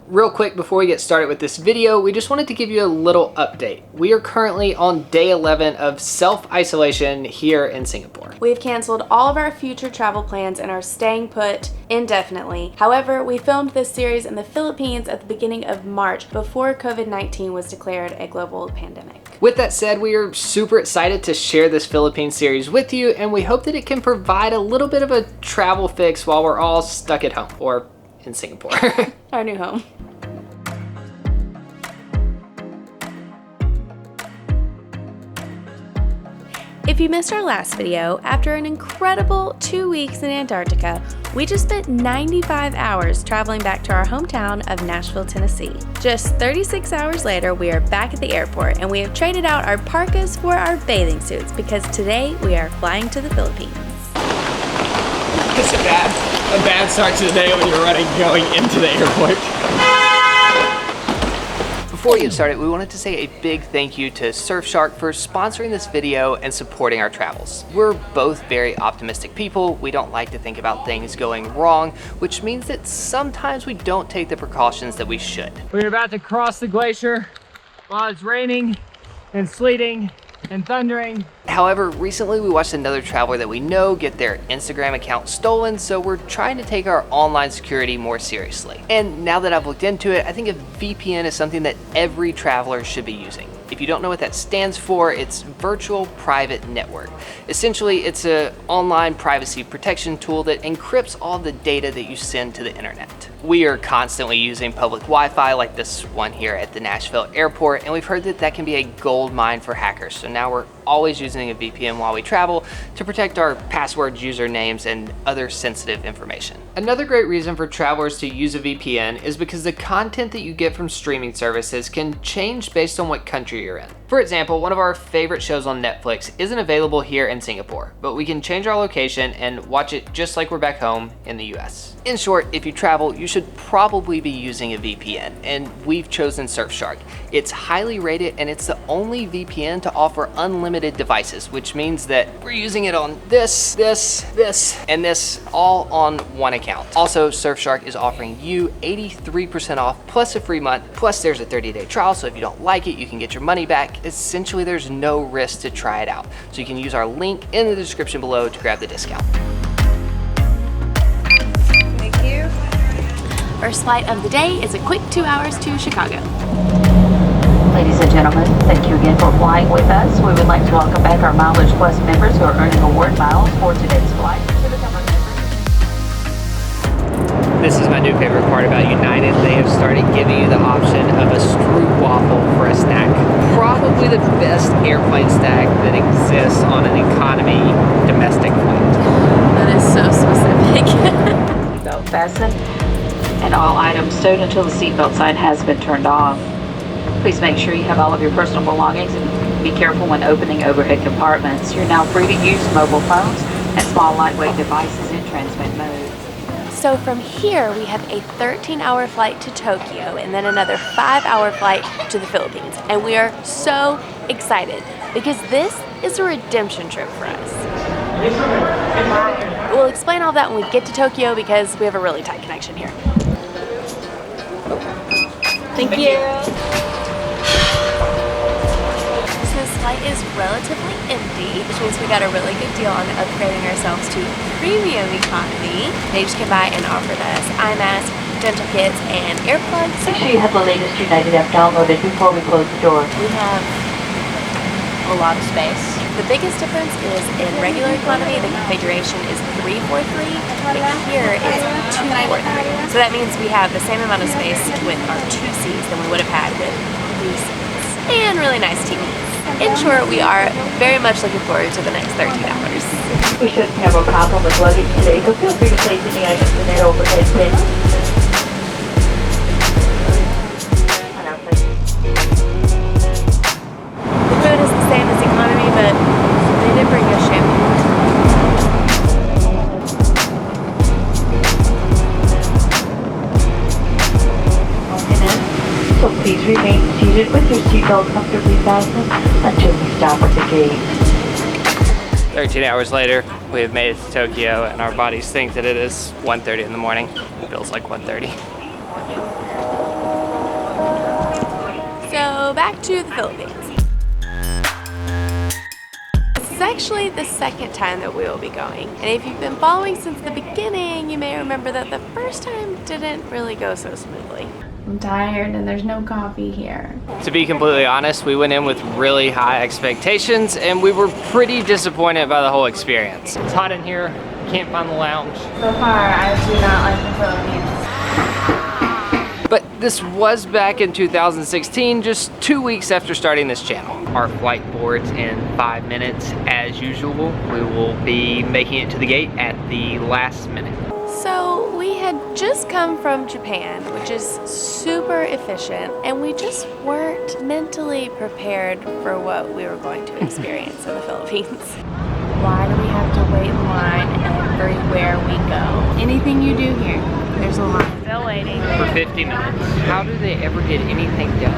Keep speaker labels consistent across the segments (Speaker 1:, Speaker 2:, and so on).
Speaker 1: Real quick before we get started with this video, we just wanted to give you a little update. We are currently on day 11 of self-isolation here in Singapore.
Speaker 2: We've canceled all of our future travel plans and are staying put indefinitely. However, we filmed this series in the Philippines at the beginning of March before COVID-19 was declared a global pandemic.
Speaker 1: With that said, we are super excited to share this Philippines series with you, and we hope that it can provide a little bit of a travel fix while we're all stuck at home, or in Singapore.
Speaker 2: Our new home. If you missed our last video, after an incredible 2 weeks in Antarctica, we just spent 95 hours traveling back to our hometown of Nashville, Tennessee. Just 36 hours later, we are back at the airport and we have traded out our parkas for our bathing suits because today we are flying to the Philippines.
Speaker 1: It's a bad start to the day when you're going into the airport. Before we get started, we wanted to say a big thank you to Surfshark for sponsoring this video and supporting our travels. We're both very optimistic people. We don't like to think about things going wrong, which means that sometimes we don't take the precautions that we should. We're about to cross the glacier while it's raining and sleeting and thundering. However, recently we watched another traveler that we know get their Instagram account stolen, so we're trying to take our online security more seriously. And now that I've looked into it, I think a VPN is something that every traveler should be using. If you don't know what that stands for, it's Virtual Private Network. Essentially, it's an online privacy protection tool that encrypts all the data that you send to the internet. We are constantly using public Wi-Fi like this one here at the Nashville airport, and we've heard that that can be a gold mine for hackers. So now we're always using a VPN while we travel to protect our passwords, usernames, and other sensitive information. Another great reason for travelers to use a VPN is because the content that you get from streaming services can change based on what country you're in. For example, one of our favorite shows on Netflix isn't available here in Singapore, but we can change our location and watch it just like we're back home in the US. In short, if you travel, you should probably be using a VPN, and we've chosen Surfshark. It's highly rated and it's the only VPN to offer unlimited devices, which means that we're using it on this, and this all on one account. Also, Surfshark is offering you 83% off plus a free month, plus there's a 30-day trial, so if you don't like it, you can get your money back. Essentially, there's no risk to try it out. So you can use our link in the description below to grab the discount.
Speaker 2: Thank you. First flight of the day is a quick 2 hours to Chicago.
Speaker 3: Ladies and gentlemen, thank you again for flying with us. We would like to welcome back our Mileage Plus members who are earning award miles for today's flight.
Speaker 1: This is my new favorite part about United. They have started giving you the option of a stroopwafel for a snack. Probably the best airplane snack that exists on an economy domestic flight.
Speaker 2: That is so specific.
Speaker 3: Seatbelt fastened, and all items stowed until the seatbelt sign has been turned off. Please make sure you have all of your personal belongings and be careful when opening overhead compartments. You're now free to use mobile phones and small lightweight devices in transmit mode.
Speaker 2: So from here, we have a 13-hour flight to Tokyo and then another 5-hour flight to the Philippines. And we are so excited because this is a redemption trip for us. We'll explain all that when we get to Tokyo because we have a really tight connection here. Thank you. This flight is relatively empty, which means we got a really good deal on upgrading ourselves to premium economy. They just came by and offered us eye masks, dental kits, and earplugs.
Speaker 3: Make sure you have the latest United app downloaded before we close the door.
Speaker 2: We have a lot of space. The biggest difference is in regular economy, the configuration is 343, but here it's 243. So that means we have the same amount of space with our 2 seats than we would have had with 3 seats. And really nice TVs. In short, we are very much looking forward to the next 13 hours.
Speaker 3: We shouldn't have a problem with luggage today, but feel free to place any items in that overhead bin.
Speaker 2: The food is the same as economy, but they did bring us champagne.
Speaker 3: So please remain seated with your seatbelt comfortably fastened until we stop at the gate.
Speaker 1: 13 hours later, we have made it to Tokyo, and our bodies think that it is 1:30 in the morning. It feels like 1:30.
Speaker 2: So back to the Philippines. This is actually the second time that we will be going. And if you've been following since the beginning, you may remember that the first time didn't really go so smoothly.
Speaker 4: I'm tired and there's no coffee here.
Speaker 1: To be completely honest, we went in with really high expectations and we were pretty disappointed by the whole experience. It's hot in here, can't find the lounge.
Speaker 4: So far, I do not like the Philippines.
Speaker 1: But this was back in 2016, just 2 weeks after starting this channel. Our flight boards in 5 minutes as usual. We will be making it to the gate at the last minute.
Speaker 2: So we had just come from Japan, which is super efficient, and we just weren't mentally prepared for what we were going to experience in the Philippines.
Speaker 4: Why do we have to wait in line everywhere we go? Anything you do here, there's a line.
Speaker 2: Still waiting.
Speaker 1: For 50 minutes. How do they ever get anything done?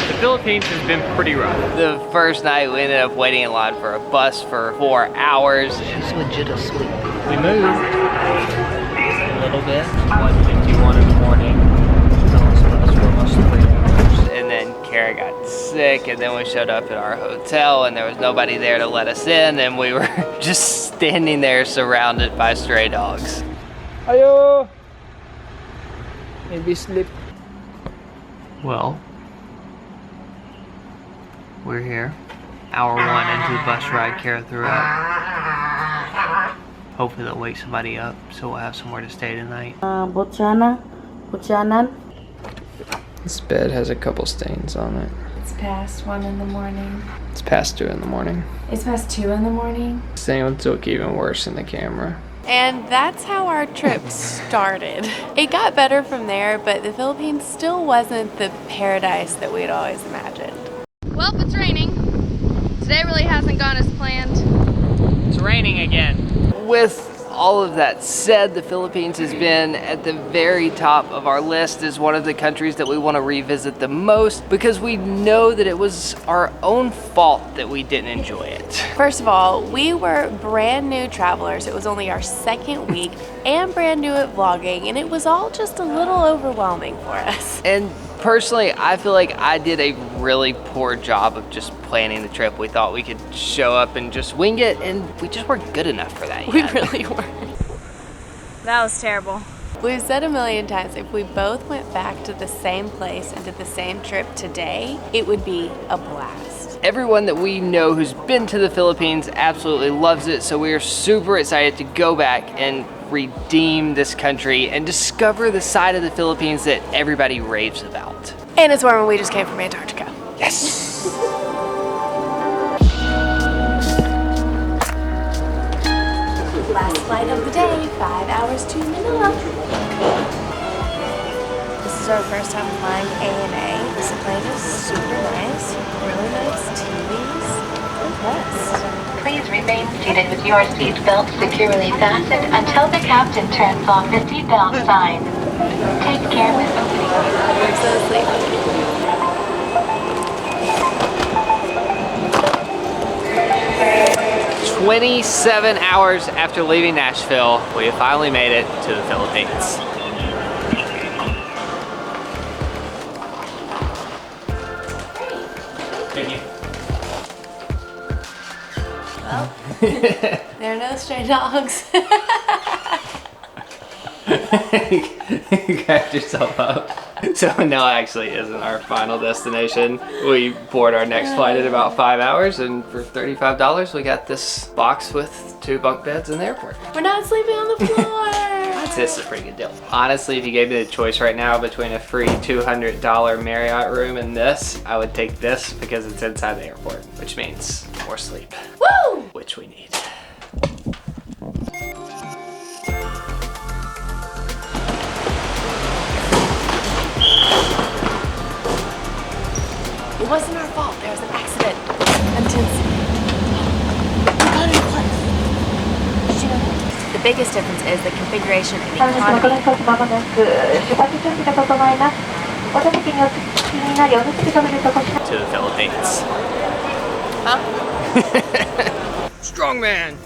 Speaker 1: The Philippines has been pretty rough. The first night we ended up waiting in line for a bus for 4 hours. She's legit asleep. We moved a little bit. 1:51 in the morning. And then Kara got sick, and then we showed up at our hotel and there was nobody there to let us in, and we were just standing there surrounded by stray dogs. Ayo! Maybe sleep. Well, we're here. Hour 1 into the bus ride Kara threw up. Hopefully they'll wake somebody up so we'll have somewhere to stay tonight.
Speaker 4: Butchanan.
Speaker 1: This bed has a couple stains on it.
Speaker 4: It's past 1 in the morning.
Speaker 1: It's past 2 in the morning.
Speaker 4: It's past 2 in the morning.
Speaker 1: This thing would look even worse in the camera.
Speaker 2: And that's how our trip started. It got better from there, but the Philippines still wasn't the paradise that we'd always imagined.
Speaker 5: Well, it's raining. Today really hasn't gone as planned.
Speaker 1: It's raining again. With all of that said, the Philippines has been at the very top of our list as one of the countries that we want to revisit the most, because we know that it was our own fault that we didn't enjoy it.
Speaker 2: First of all, we were brand new travelers. It was only our second week and brand new at vlogging, and it was all just a little overwhelming for us.
Speaker 1: And personally, I feel like I did a really poor job of just planning the trip. We thought we could show up and just wing it, and we just weren't good enough for that yet.
Speaker 2: We really weren't.
Speaker 5: That was terrible.
Speaker 2: We've said a million times, if we both went back to the same place and did the same trip today, it would be a blast.
Speaker 1: Everyone that we know who's been to the Philippines absolutely loves it, so we are super excited to go back and redeem this country and discover the side of the Philippines that everybody raves about.
Speaker 2: And it's warmer. We just came from Antarctica.
Speaker 1: Yes!
Speaker 2: Last flight of the day, 5 hours to Manila. This is our first time flying ANA. This plane is super nice, really nice TVs. Impressed.
Speaker 3: Please remain seated with your seatbelt securely fastened until the captain turns on the seatbelt sign. Take care when opening.
Speaker 2: We're so sleepy.
Speaker 1: 27 hours after leaving Nashville, we have finally made it to the Philippines. Thank you.
Speaker 2: Well, there are no stray dogs.
Speaker 1: You cracked yourself up. So Manila actually isn't our final destination. We board our next flight in about 5 hours, and for $35 we got this box with 2 bunk beds in the airport.
Speaker 2: We're not sleeping on the floor.
Speaker 1: This is a pretty good deal. Honestly, if you gave me the choice right now between a free $200 Marriott room and this, I would take this because it's inside the airport, which means more sleep.
Speaker 2: Woo!
Speaker 1: Which we need.
Speaker 2: It wasn't our fault. There was an accident. The biggest difference is the configuration and economy.
Speaker 1: To the Philippines.
Speaker 2: Huh?
Speaker 1: Strong man.